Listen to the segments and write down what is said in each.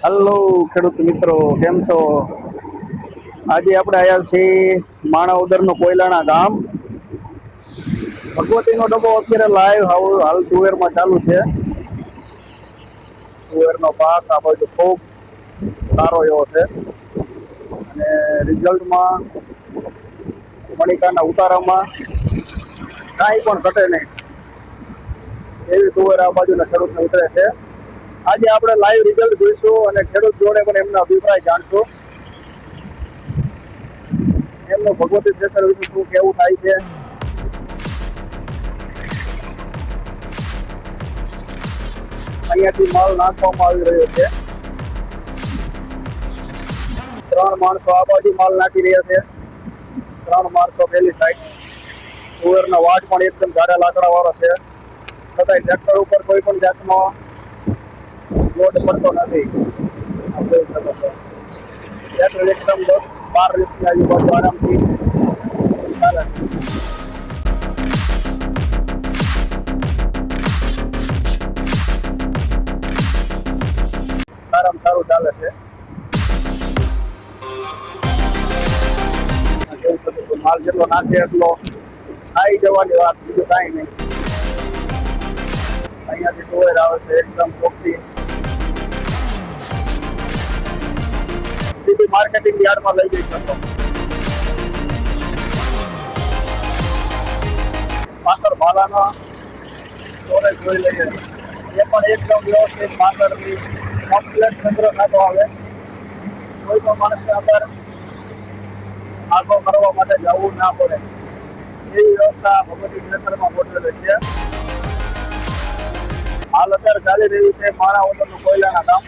Hello ખેડૂત મિત્રો, કેમ છો? આજે આપણે આવ્યા છીએ માણાવદરનું કોયલાણા ગામ. ભગવતીનો ડબ્બો અત્યારે લાઈવ હાલ તુવેરમાં ચાલુ છે. તુવેરનો પાક આ બાજુ ખૂબ સારો એવો છે અને રિઝલ્ટમાં મણિકાના ઉતારામાં કાંઈ પણ ઘટે નહીં એવી તુવેર આ બાજુના ખેડૂતને ઉતરે છે. આજે આપણે લાઈવ રિઝલ્ટ જોઈશું અને ખેડૂત જોડે પણ એમનો અભિપ્રાય જાણશું. એમનું ભગવતી થ્રેસર વિશે શું કેવું થાય છે. અહીંયાથી માલ નાખવામાં આવી રહ્યો છે. 3 માણસો આ બાજુ માલ નાખી રહ્યા છે. 3 માણસો પેલી સાઈડ. તુવેરનો વાટ પણ એકદમ જાડા લાકડા વાળો છે, છતાંય ટ્રેક્ટર ઉપર કોઈ પણ જાતનો લોડ પડતો નથી. ટ્રેક્ટર એકદમ 10-12 રીતની આજુબાજુ આરામથી ચાલે. સારું ચાલે છે. માલ જેટલો નાખે એટલો આવી જવાની વાત, બીજું કાંઈ નહીં. અહીંયાથી તુવેર આવે છે એકદમ ચોખ્ખી. સીધી માર્કેટિંગ યાર્ડમાં લઈ જઈ શકો. પાછળ ભાલાનો સ્ટોરેજ જોઈ લઈએ, એ પણ એકદમ વ્યવસ્થિત પાછળથી કમ્પ્લેટ સંગ્રહ થતો આવે. કોઈ પણ માણસને અંદર આગો કરવા માટે જવું ના પડે એવી વ્યવસ્થા ભગવતી થ્રેસરમાં ગોઠવેલી છે. હાલ અત્યારે ચાલી રહ્યું છે માણાવદરનું કોયલાના કામ.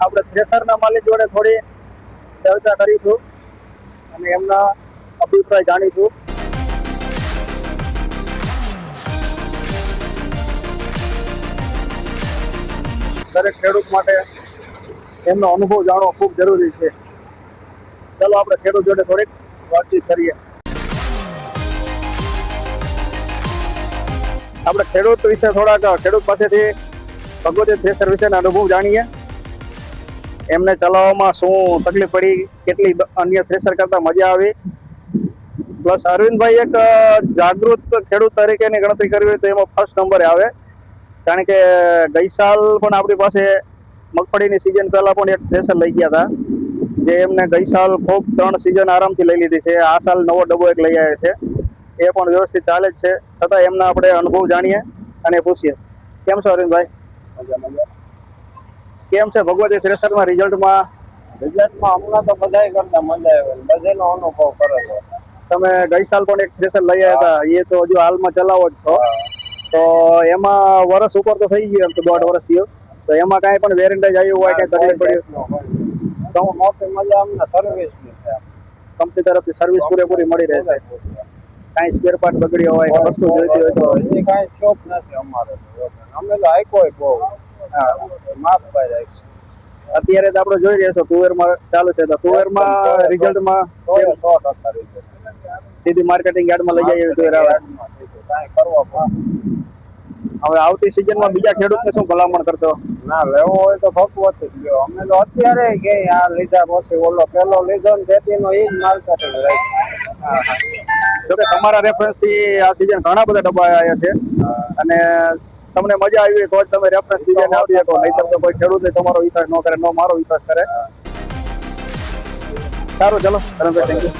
આપણે થ્રેસરના માલિક જોડે થોડી ચર્ચા કરીશું અને એમના અભિપ્રાય જાણીશું. દરેક ખેડૂત માટે એમનો અનુભવ જાણવો ખૂબ જરૂરી છે. ચાલો આપણે ખેડૂત જોડે થોડીક વાતચીત કરીએ. આપણે ખેડૂત વિશે ખેડૂત પાસેથી ભગવતી થ્રેસર વિશેના અનુભવ જાણીએ. એમને ચલાવવામાં શું તકલીફ પડી, કેટલી અન્ય થ્રેસર કરતા મજા આવી. પ્લસ અરવિંદભાઈ એક જાગૃત ખેડૂત તરીકેની ગણતરી કરવી હોય તો એમાં ફર્સ્ટ નંબરે આવે. કારણ કે ગઈ સાલ પણ આપણી પાસે મગફળીની સિઝન પહેલા પણ એક થ્રેસર લઈ ગયા હતા, જે એમને ગઈ સાલ ખૂબ 3 સિઝન આરામથી લઈ લીધી છે. આ સાલ નવો ડબ્બો એક લઈ આવ્યા છે, એ પણ વ્યવસ્થિત ચાલે જ છે. છતાં એમના આપણે અનુભવ જાણીએ અને પૂછીએ. કેમ છો અરવિંદભાઈ? મજા. કેમ છે ભગવતી થ્રેસરમાં રિઝલ્ટમાં? હમણાં તો બધાય કરતા મજા આવે, બધાનો અનુભવ કરે છે. તમે ગઈ સાલ પણ એક થ્રેસર લઈ આવ્યા હતા, એ તો હજુ હાલમાં ચલાવો જ છો, તો એમાં વર્ષ ઉપર તો થઈ ગયું, એમ તો 1.5 વર્ષ થયું. તો એમાં કાંઈ પણ વેરેન્ટેજ આવ્યું હોય, કાંઈ તકલીફ પડી? તો મોટી મજા અમને સર્વિસની છે. કંપની તરફથી સર્વિસ પૂરેપૂરી મળી રહેશે. કાંઈ સ્પેર પાર્ટ બગડી હોય કે વસ્તુ જોઈતી હોય તો એ કાંઈ શોખ નથી અમારે. અમે તો આઈકોય બહુ માફ ભાઈ રાખીશું. અત્યારે તો આપણે જોઈ રહ્યા છો તુવેરમાં ચાલુ છે, તો તુવેરમાં રિઝલ્ટમાં 100% રિઝલ્ટ. સીધી માર્કેટિંગ યાર્ડમાં લઈ જાય એવી તુવેર આવે. કાંઈ કરવો હવે આવતી સિઝનમાં બીજા ખેડૂતને શું ભલામણ કરતો? ના, લેવો હોય તો ભગવતી જ લ્યો. અમે તો અત્યારે કે આ લીધા પછી ઓલો પેલો લીધો ને ખેતીનો એ જ માર્કેટિંગ રાખી. જોકે તમારા રેફરન્સથી આ સિઝન ઘણા બધા ડબ્બા આવ્યા છે અને તમને મજા આવી તો જ તમે રેફરન્સ સિઝન આવી શકો, નહીતર તો કોઈ ખેડૂત તમારો વિશ્વાસ ન કરે, ન મારો વિશ્વાસ કરે. સારું, ચલો રમેશભાઈ, થેન્ક યુ.